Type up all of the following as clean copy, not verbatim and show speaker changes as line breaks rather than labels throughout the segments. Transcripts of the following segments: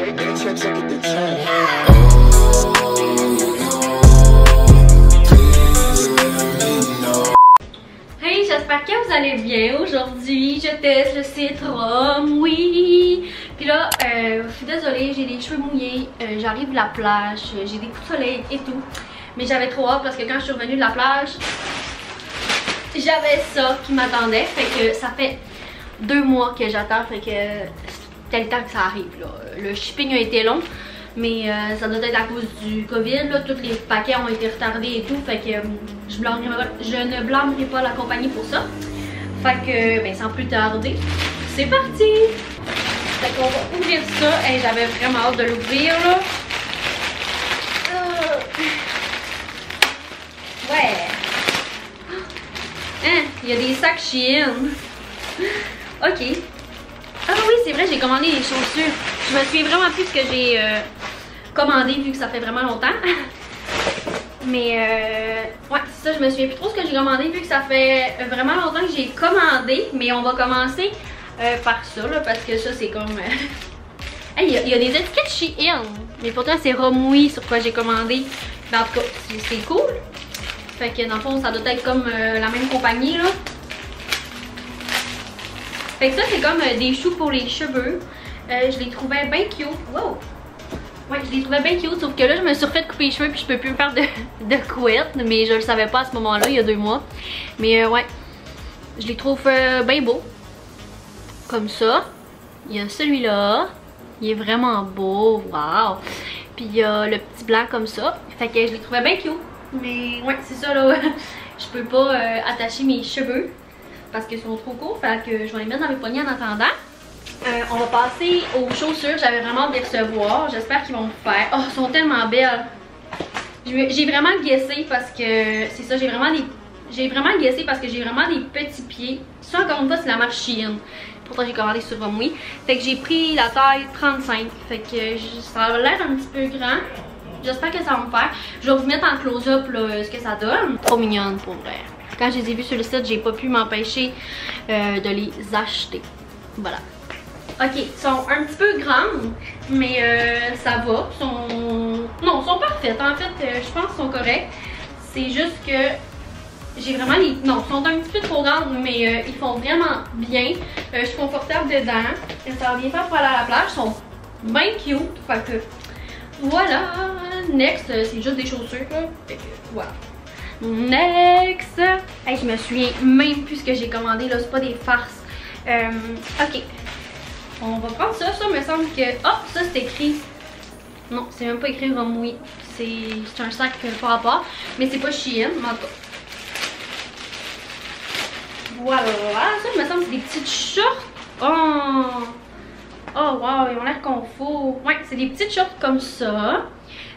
Hey, j'espère que vous allez bien. Aujourd'hui, je teste le citron, oui. Puis là, je suis désolée, j'ai les cheveux mouillés. J'arrive de la plage, j'ai des coups de soleil et tout. Mais j'avais trop hâte parce que quand je suis revenue de la plage, j'avais ça qui m'attendait. Fait que ça fait 2 mois que j'attends. Fait que c'était le temps que ça arrive là. Le shipping a été long. Mais ça doit être à cause du COVID, là. Tous les paquets ont été retardés et tout. Fait que je ne blâmerai pas la compagnie pour ça. Fait que, ben, sans plus tarder, c'est parti! Fait qu'on va ouvrir ça. Hey, j'avais vraiment hâte de l'ouvrir, là. Ouais! Hein? Il y a des sacs Shein. Ok. Ah oui, c'est vrai, j'ai commandé les chaussures. Je me souviens vraiment plus ce que j'ai commandé vu que ça fait vraiment longtemps. Mais ouais, c'est ça, je me souviens plus trop ce que j'ai commandé vu que ça fait vraiment longtemps que j'ai commandé. Mais on va commencer par ça là, parce que ça c'est comme... Hey, il y a des étiquettes Shein. Mais pourtant c'est remoui sur quoi j'ai commandé. Mais en tout cas, c'est cool. Fait que dans le fond, ça doit être comme la même compagnie là. Fait que ça c'est comme des choux pour les cheveux. Je les trouvais bien cute. Wow! Ouais, je les trouvais bien cute, sauf que là je me suis refait couper les cheveux puis je peux plus me faire de couette. Mais je le savais pas à ce moment là, il y a 2 mois. Mais ouais, je les trouve bien beaux. Comme ça. Il y a celui-là. Il est vraiment beau, wow! Puis il y a le petit blanc comme ça. Fait que je les trouvais bien cute. Mais ouais, c'est ça là. Je peux pas attacher mes cheveux parce qu'ils sont trop courts. Fait que je vais les mettre dans mes poignets en attendant. On va passer aux chaussures. J'avais vraiment hâte de les recevoir. J'espère qu'ils vont me faire. Oh, elles sont tellement belles. J'ai vraiment guessé parce que c'est ça. J'ai vraiment guessé parce que j'ai vraiment des petits pieds. Ça, encore une fois, c'est la marque Shein. Pourtant, j'ai commandé sur Romwe. Fait que j'ai pris la taille 35. Fait que ça a l'air un petit peu grand. J'espère que ça va me faire. Je vais vous mettre en close-up ce que ça donne. Trop mignonne pour vrai. Quand je les ai vus sur le site, j'ai pas pu m'empêcher de les acheter. Voilà. Ok, ils sont un petit peu grandes, mais ça va. Non, ils sont parfaites. En fait, je pense qu'ils sont corrects. C'est juste que j'ai vraiment les... Non, ils sont un petit peu trop grandes, mais ils font vraiment bien. Je suis confortable dedans. Ça va bien faire pour aller à la plage. Ils sont bien cute. Fait que voilà. Next, c'est juste des chaussures. Fait que voilà. Next. Hey, je me souviens même plus ce que j'ai commandé. Là, c'est pas des farces. Ok. On va prendre ça. Ça me semble que... Oh, ça c'est écrit... Non, c'est même pas écrit Romwe. C'est un sac par rapport. Mais c'est pas Shein. Mais en tout cas. Voilà. Ça me semble que c'est des petites shorts. Oh! Oh wow, ils ont l'air confort. Ouais, c'est des petites shorts comme ça.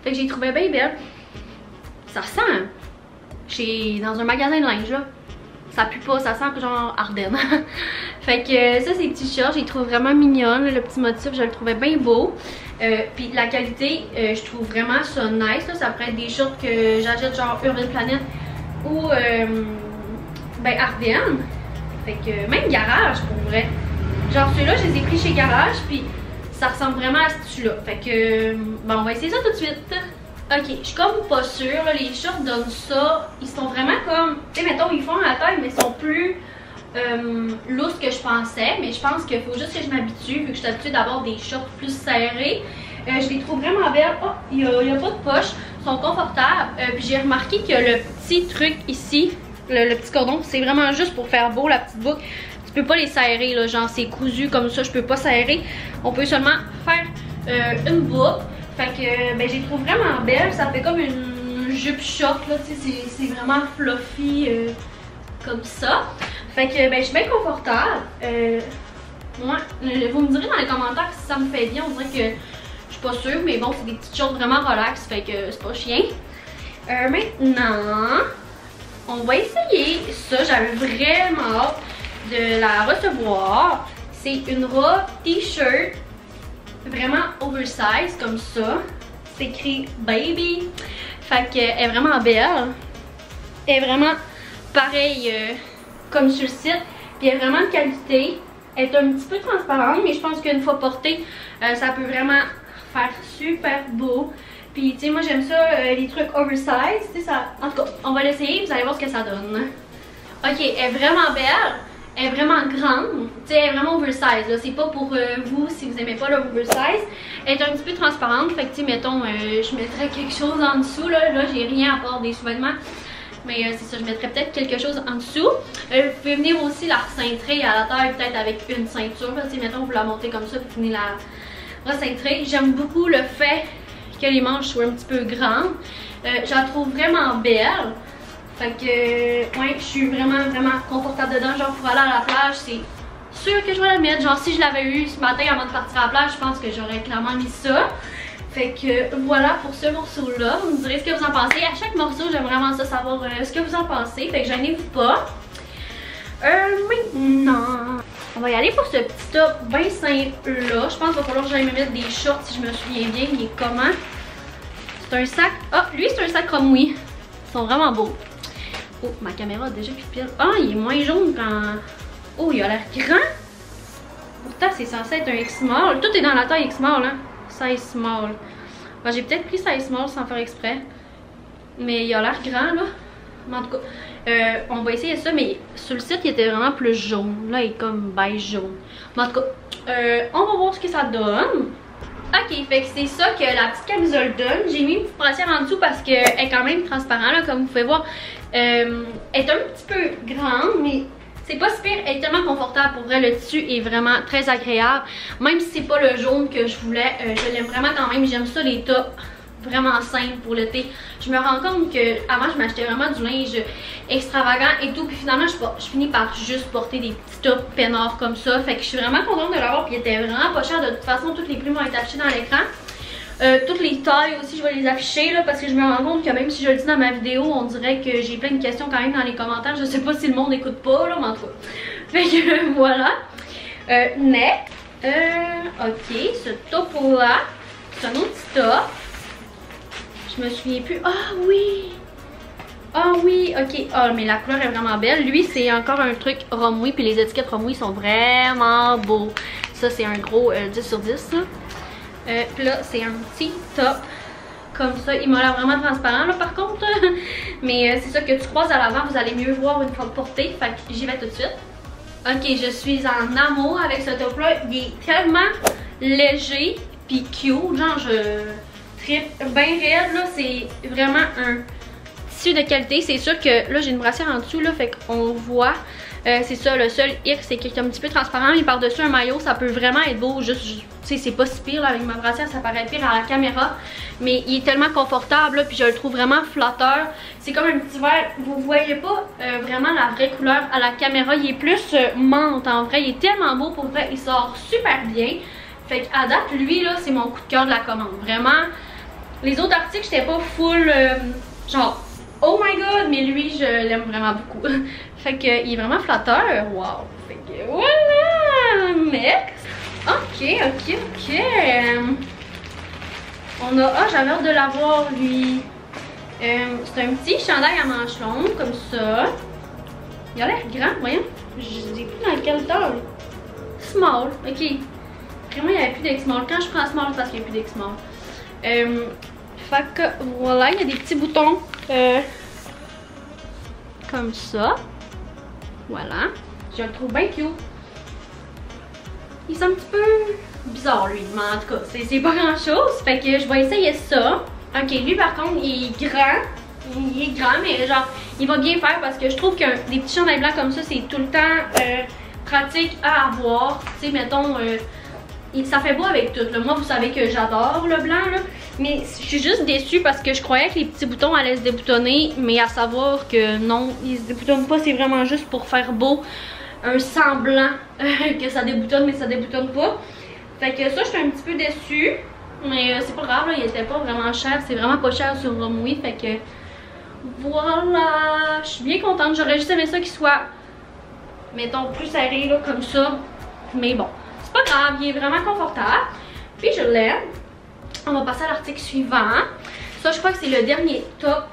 Fait que j'ai trouvé bien belle. Ça sent. Dans un magasin de linge là. Ça pue pas, ça sent genre Ardennes. Fait que ça c'est des petits shorts, je les trouve vraiment mignonnes. Le petit motif, je le trouvais bien beau. Puis la qualité, je trouve vraiment ça nice. Là. Ça pourrait être des shorts que j'achète genre Urban Planet ou ben Ardennes. Fait que même Garage pour vrai. Genre ceux-là, je les ai pris chez Garage, puis ça ressemble vraiment à ce tissu-là. Fait que, bon, on va essayer ça tout de suite. Ok, je suis comme pas sûre, là, les shorts donnent ça. Ils sont vraiment comme, tu sais, mettons, ils font la taille, mais ils sont plus lourds que je pensais. Mais je pense qu'il faut juste que je m'habitue, vu que je suis habituée d'avoir des shorts plus serrés. Je les trouve vraiment belles. Oh, il n'y a pas de poche, ils sont confortables. Puis j'ai remarqué que le petit truc ici, le petit cordon, c'est vraiment juste pour faire beau la petite boucle. Tu peux pas les serrer, là, genre c'est cousu comme ça, je peux pas serrer. On peut seulement faire une boucle. Fait que ben, je les trouve vraiment belles. Ça fait comme une jupe short, là, tu sais, c'est vraiment fluffy comme ça. Fait que ben, je suis bien confortable. Ouais, vous me direz dans les commentaires si ça me fait bien. On dirait que je suis pas sûre, mais bon, c'est des petites shorts vraiment relax, fait que c'est pas chien. Maintenant, on va essayer ça. J'avais vraiment hâte de la recevoir. C'est une robe t-shirt vraiment oversize comme ça. C'est écrit baby. Fait qu'elle est vraiment belle. Elle est vraiment pareille comme sur le site. Puis elle est vraiment de qualité. Elle est un petit peu transparente, mais je pense qu'une fois portée, ça peut vraiment faire super beau. Puis, tu sais, moi j'aime ça, les trucs oversize, tu sais, ça... En tout cas, on va l'essayer, vous allez voir ce que ça donne. Ok, elle est vraiment belle, elle est vraiment grande, tu sais, elle est vraiment oversize, là. C'est pas pour vous si vous aimez pas le oversize. Elle est un petit peu transparente, fait que, tu sais, mettons, je mettrais quelque chose en dessous, là j'ai rien à part des sous-vêtements. Mais c'est ça, je mettrais peut-être quelque chose en dessous. Vous pouvez venir aussi la recintrer à la taille, peut-être avec une ceinture, tu sais, mettons, vous la montez comme ça, puis venez la recintrer. J'aime beaucoup le fait que les manches soient un petit peu grandes. Je la trouve vraiment belle. Fait que, ouais, je suis vraiment confortable dedans. Genre, pour aller à la plage, c'est sûr que je vais la mettre. Genre, si je l'avais eu ce matin avant de partir à la plage, je pense que j'aurais clairement mis ça. Fait que, voilà pour ce morceau-là. Vous me direz ce que vous en pensez. À chaque morceau, j'aime vraiment ça, savoir ce que vous en pensez. Fait que gênez-vous pas. Maintenant, on va y aller pour ce petit top bien simple-là. Je pense qu'il va falloir que j'aille me mettre des shorts si je me souviens bien. Il est comment? C'est un sac. Ah, lui, c'est un sac Chrome Oui. Ils sont vraiment beaux. Oh, ma caméra a déjà plus de pile. Ah, il est moins jaune quand... Oh, il a l'air grand. Pourtant, c'est censé être un X-Small. Tout est dans la taille X-Small, hein. Size small. Bon, j'ai peut-être pris size small sans faire exprès. Mais il a l'air grand, là. Mais en tout cas, on va essayer ça. Mais sur le site, il était vraiment plus jaune. Là, il est comme beige jaune. Mais en tout cas, on va voir ce que ça donne. Ok, fait que c'est ça que la petite camisole donne. J'ai mis une petite brassière en dessous parce qu'elle est quand même transparente, là, comme vous pouvez voir. Elle est un petit peu grande, mais c'est pas si pire. Elle est tellement confortable. Pour vrai, le tissu est vraiment très agréable. Même si c'est pas le jaune que je voulais, je l'aime vraiment quand même. J'aime ça, les tops vraiment simples pour l'été. Je me rends compte que avant je m'achetais vraiment du linge extravagant et tout. Puis finalement, je finis par juste porter des petits tops peinards comme ça. Fait que je suis vraiment contente de l'avoir. Puis il était vraiment pas cher. De toute façon, tous les prix vont être affichés dans l'écran. Toutes les tailles aussi, je vais les afficher là, parce que je me rends compte que même si je le dis dans ma vidéo, on dirait que j'ai plein de questions quand même dans les commentaires. Je sais pas si le monde écoute pas là, mais en tout cas. Fait que voilà. Next. Ok, ce top là, c'est un autre petit top. Je me souviens plus. Ah oui! Ah oui, ok. Ah, mais la couleur est vraiment belle. Lui, c'est encore un truc Rome Oui, puis les étiquettes Rome Oui sont vraiment beaux. Ça, c'est un gros 10 sur 10 là. Puis là, c'est un petit top comme ça. Il m'a l'air vraiment transparent là par contre. Mais c'est ça que tu croises à l'avant, vous allez mieux voir une fois porté. Fait que j'y vais tout de suite. Ok, je suis en amour avec ce top là. Il est tellement léger puis cute. Genre, je tripe bien raide là. C'est vraiment un tissu de qualité. C'est sûr que là, j'ai une brassière en dessous là. Fait qu'on voit. C'est ça, le seul X, c'est qu'il est un petit peu transparent, mais par-dessus un maillot, ça peut vraiment être beau. Juste, tu sais, c'est pas si pire là, avec ma brassière, ça paraît pire à la caméra. Mais il est tellement confortable, là, puis je le trouve vraiment flatteur. C'est comme un petit vert, vous voyez pas vraiment la vraie couleur à la caméra. Il est plus menthe en vrai, il est tellement beau pour vrai, il sort super bien. Fait qu'à date, lui là, c'est mon coup de cœur de la commande. Vraiment, les autres articles, j'étais pas full, genre... Oh my god, mais lui, je l'aime vraiment beaucoup. Fait que il est vraiment flatteur. Wow. Fait que voilà. Next. Ok. On a... Ah, j'avais hâte de l'avoir, lui. C'est un petit chandail à manches longues, comme ça. Il a l'air grand, voyons. Je sais plus dans quelle taille. Small, ok. Vraiment, il n'y avait plus d'X-Small. Quand je prends small, c'est parce qu'il n'y a plus d'X-Small. Fait que voilà, il y a des petits boutons. Comme ça. Voilà. Je le trouve bien cute. Il est un petit peu bizarre lui, mais en tout cas, c'est pas grand chose. Fait que je vais essayer ça. Ok, lui par contre, il est grand. Il est grand, mais genre, il va bien faire parce que je trouve que des petits chandails blancs comme ça, c'est tout le temps pratique à avoir. Tu sais, mettons, ça fait beau avec tout. Là. Moi, vous savez que j'adore le blanc, là. Mais je suis juste déçue parce que je croyais que les petits boutons allaient se déboutonner. Mais à savoir que non, ils se déboutonnent pas. C'est vraiment juste pour faire beau. Un semblant que ça déboutonne, mais ça déboutonne pas. Fait que ça, je suis un petit peu déçue. Mais c'est pas grave, là, il était pas vraiment cher. C'est vraiment pas cher sur Rome Oui. Fait que voilà. Je suis bien contente. J'aurais juste aimé ça qu'il soit, mettons, plus serré, là, comme ça. Mais bon. C'est pas grave, il est vraiment confortable. Puis je l'aime. On va passer à l'article suivant. Ça, je crois que c'est le dernier top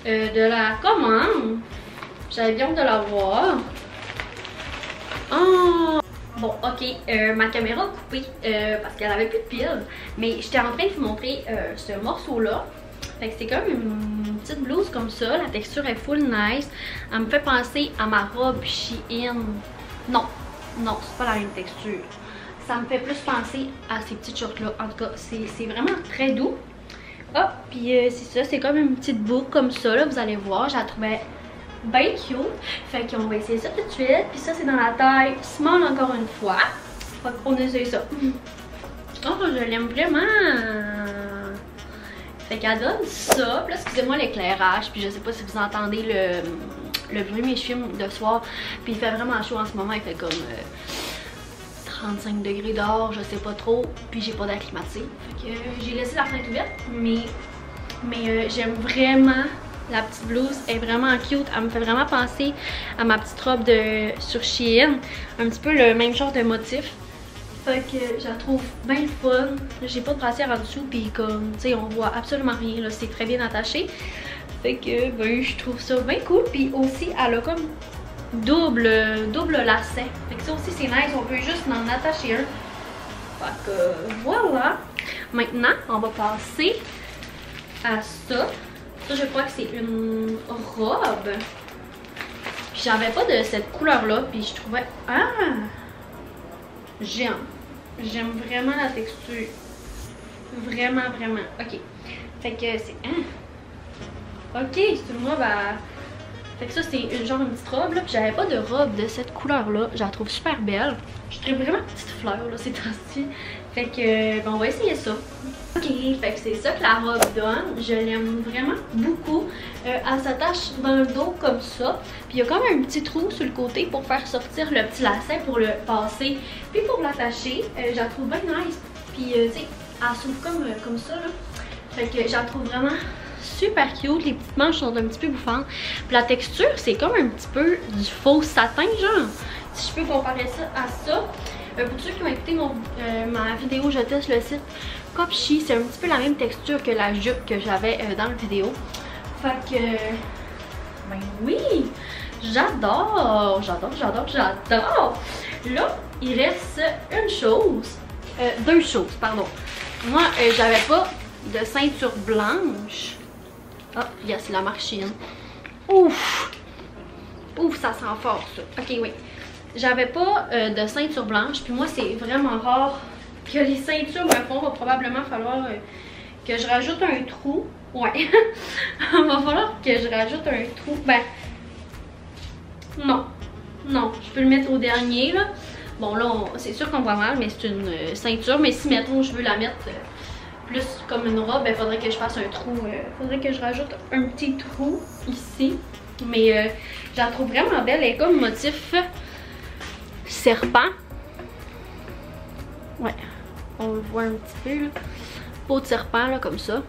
de la commande. J'avais bien hâte de l'avoir. Oh! Bon, ok, ma caméra a coupé parce qu'elle avait plus de piles, mais j'étais en train de vous montrer ce morceau-là. Fait que c'est comme une petite blouse comme ça, la texture est full nice. Elle me fait penser à ma robe Shein. Non, non, c'est pas la même texture. Ça me fait plus penser à ces petites shorts-là. En tout cas, c'est vraiment très doux. Ah, puis c'est ça, c'est comme une petite boucle comme ça, là, vous allez voir, je la trouvais bien cute. Fait qu'on va essayer ça tout de suite. Puis ça, c'est dans la taille small encore une fois. Fait qu'on essaye ça. Oh, je l'aime vraiment. Fait qu'elle donne ça. Puis là, excusez-moi l'éclairage. Puis je sais pas si vous entendez le bruit, mais je filme de soir. Puis il fait vraiment chaud en ce moment. Il fait comme 35 degrés dehors, je sais pas trop. Puis j'ai pas d'air climatisé. Fait que j'ai laissé la fenêtre ouverte. Mais j'aime vraiment la petite blouse. Elle est vraiment cute. Elle me fait vraiment penser à ma petite robe sur Shein. Un petit peu le même genre de motif. Fait que je la trouve bien fun. J'ai pas de brassière en dessous, puis comme, tu sais, on voit absolument rien, là, c'est très bien attaché. Fait que, ben, je trouve ça bien cool. Puis aussi, elle a comme double lacet. Fait que ça aussi, c'est nice, on peut juste en attacher un. Fait que, voilà. Maintenant, on va passer à ça. Ça, je crois que c'est une robe. Puis j'avais pas de cette couleur-là, puis je trouvais... Ah! J'aime vraiment la texture. Vraiment, vraiment. Ok. Fait que c'est... Hein? Ok, c'est une robe à... Fait que ça, c'est une petite robe, là. Puis j'avais pas de robe de cette couleur-là. Je la trouve super belle. Je trouve vraiment petite fleur, là, ces temps-ci. Fait que, ben, on va essayer ça. Ok, fait que c'est ça que la robe donne. Je l'aime vraiment beaucoup. Elle s'attache dans le dos comme ça. Puis il y a comme un petit trou sur le côté pour faire sortir le petit lacet pour le passer. Puis pour l'attacher, je la trouve bien nice. Puis tu sais, elle s'ouvre comme ça là. Fait que je la trouve vraiment super cute. Les petites manches sont un petit peu bouffantes. Puis la texture, c'est comme un petit peu du faux satin genre. Si je peux comparer ça à ça. Pour ceux qui ont écouté ma vidéo, je teste le site Copchi, c'est un petit peu la même texture que la jupe que j'avais dans la vidéo. Fait que, ben oui, j'adore. Là, il reste une chose, deux choses, pardon. Moi, j'avais pas de ceinture blanche. Ah, yes, la marque Shein. Ouf, ça sent fort ça. Ok, oui. J'avais pas de ceinture blanche, puis moi c'est vraiment rare que les ceintures me font. Va probablement falloir que je rajoute un trou. Ouais. Va falloir que je rajoute un trou. Ben, non, je peux le mettre au dernier là. Bon là, c'est sûr qu'on voit mal, mais c'est une ceinture. Mais si mettons je veux la mettre plus comme une robe, il faudrait que je fasse un trou. Faudrait que je rajoute un petit trou ici. Mais je la trouve vraiment belle. Elle est comme motif serpent. Ouais, on le voit un petit peu là. Peau de serpent là, comme ça.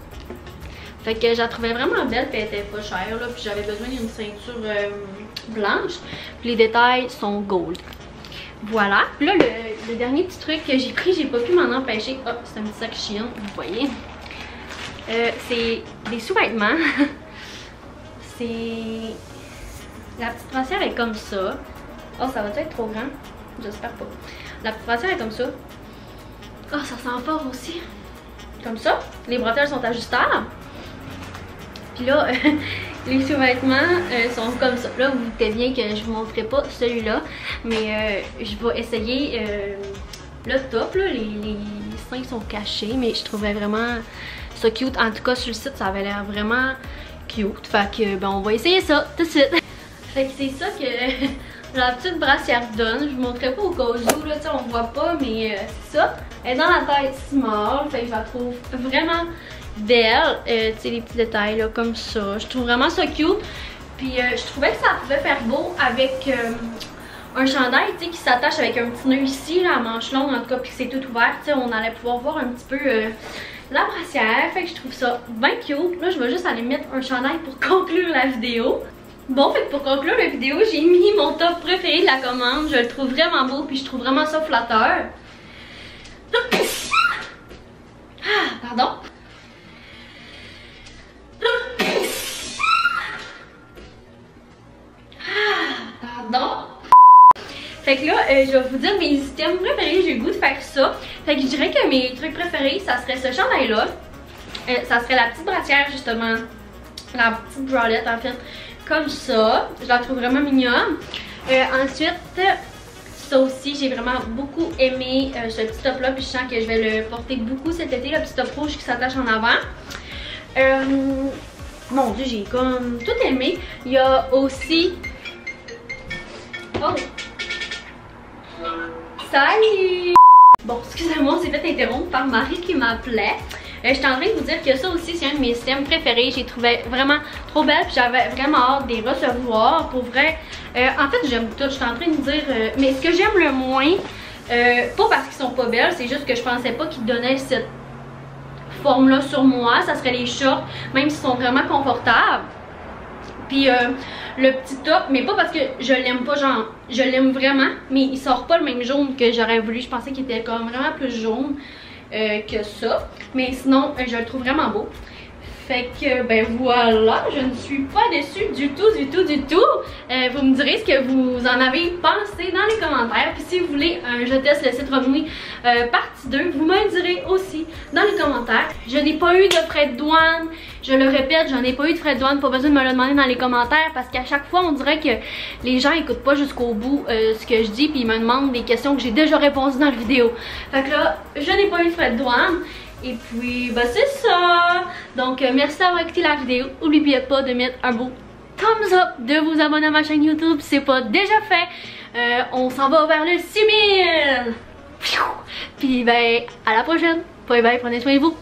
Fait que je la trouvais vraiment belle, puis elle était pas chère là, puis j'avais besoin d'une ceinture blanche. Puis les détails sont gold. Voilà. Puis là, le dernier petit truc que j'ai pris, j'ai pas pu m'en empêcher. Oh, c'est un petit sac Shein, vous voyez. C'est des sous-vêtements. C'est... La petite brassière est comme ça. Oh, ça va être trop grand? J'espère pas. La petite brassière est comme ça. Oh, ça sent fort aussi. Comme ça. Les bretelles sont ajustables. Puis là, les sous-vêtements sont comme ça. Là, vous vous doutez bien que je vous montrerai pas celui-là. Mais je vais essayer le top. Là, les seins sont cachés. Mais je trouvais vraiment ça cute. En tout cas, sur le site, ça avait l'air vraiment cute. Fait que, ben, on va essayer ça tout de suite. Fait que c'est ça que la petite brassière donne. Je vous montrerai pas au cas où, là, on voit pas, mais c'est ça. Elle est dans la taille small, fait que je la trouve vraiment belle. Tu sais, les petits détails là, comme ça. Je trouve vraiment ça cute. Puis je trouvais que ça pouvait faire beau avec un chandail, tu sais, qui s'attache avec un petit nœud ici, là, à manche longue, en tout cas, puis que c'est tout ouvert. Tu sais, on allait pouvoir voir un petit peu la brassière. Fait que je trouve ça bien cute. Là, je vais juste aller mettre un chandail pour conclure la vidéo. Bon, fait que pour conclure la vidéo, j'ai mis mon top préféré de la commande. Je le trouve vraiment beau, puis je trouve vraiment ça flatteur. Ah, pardon. Pardon. Fait que là, je vais vous dire mes items préférés, j'ai le goût de faire ça. Fait que je dirais que mes trucs préférés, ça serait ce chandail-là. Ça serait la petite brassière, justement. La petite bralette, en fait, comme ça. Je la trouve vraiment mignonne. Ensuite, ça aussi, j'ai vraiment beaucoup aimé ce petit top-là. Puis je sens que je vais le porter beaucoup cet été, le petit top rouge qui s'attache en avant. Mon Dieu, j'ai comme tout aimé. Il y a aussi... Oh! Salut! Bon, excusez-moi, on s'est fait interrompre par Marie qui m'appelait. J'étais en train de vous dire que ça aussi, c'est un de mes items préférés. J'ai trouvé vraiment trop belle, puis j'avais vraiment hâte de les recevoir. Pour vrai, en fait, j'aime tout. J'étais en train de vous dire... mais ce que j'aime le moins, pas parce qu'ils sont pas belles, c'est juste que je pensais pas qu'ils donnaient cette forme-là sur moi. Ça serait les shorts, même s'ils sont vraiment confortables. Puis le petit top, mais pas parce que je l'aime pas, genre, je l'aime vraiment, mais il sort pas le même jaune que j'aurais voulu. Je pensais qu'il était comme vraiment plus jaune que ça. Mais sinon, je le trouve vraiment beau. Fait que, ben voilà, je ne suis pas déçue du tout. Vous me direz ce que vous en avez pensé dans les commentaires. Puis si vous voulez je teste le site Romwe partie 2, vous me le direz aussi dans les commentaires. Je n'ai pas eu de frais de douane. Je le répète, j'en ai pas eu de frais de douane. Pas besoin de me le demander dans les commentaires parce qu'à chaque fois, on dirait que les gens écoutent pas jusqu'au bout ce que je dis. Puis ils me demandent des questions que j'ai déjà répondu dans la vidéo. Fait que là, je n'ai pas eu de frais de douane. Et puis, bah c'est ça. Donc, merci d'avoir écouté la vidéo. N'oubliez pas de mettre un beau thumbs up, de vous abonner à ma chaîne YouTube si c'est pas déjà fait. On s'en va vers le 6000. Puis, ben, à la prochaine. Bye bye, prenez soin de vous.